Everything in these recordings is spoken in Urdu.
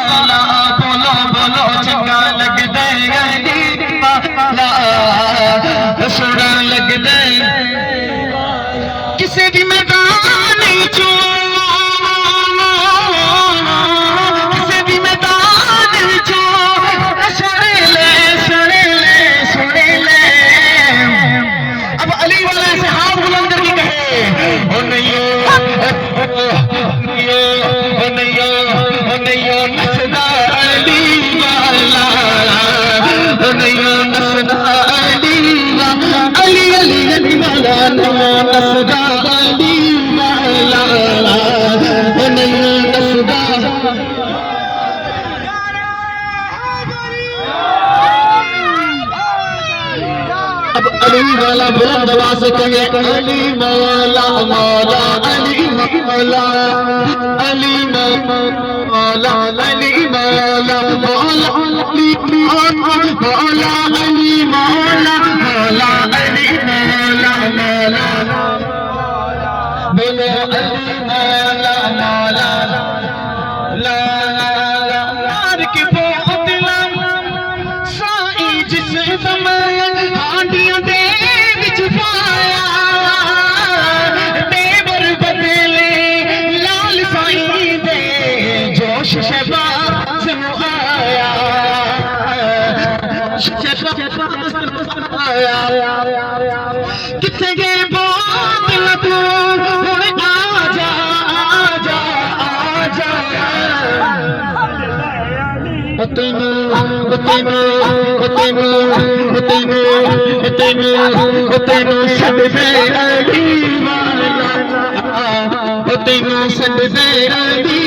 والا بولو بولو چنگا لگدا علی والا سونا لگدا کسے بھی میدان چوں علی والا بلند آواز سے کہے علی مولا مولا علی مولا علی مولا علی مولا مولا علی مولا علی مولا مولا علی مولا مولا بولو علی مولا مولا لا یار کی بہت لم سائی جس زمان ہانڈیاں دے وچ پایا دیور بدلے لال سائی دے جوش شہباز نو آیا شہباز نو آیا کتنے گئے بات لگو ہن آجا آجا آجا تینوں سد دے علی والا تینوں سد دے علی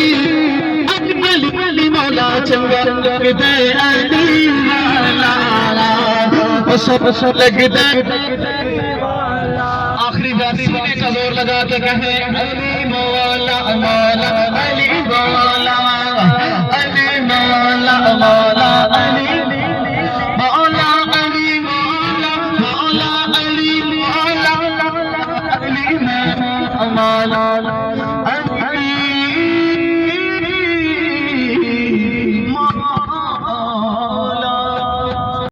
علی مولا چنگا لگدا علی والا سب لگدا آخری بار سینے کا زور لگا کے کہیں علی مولا مولا علی مولا علی مولا مولا علی مولا علی مولا مولا علی مولا علی مولا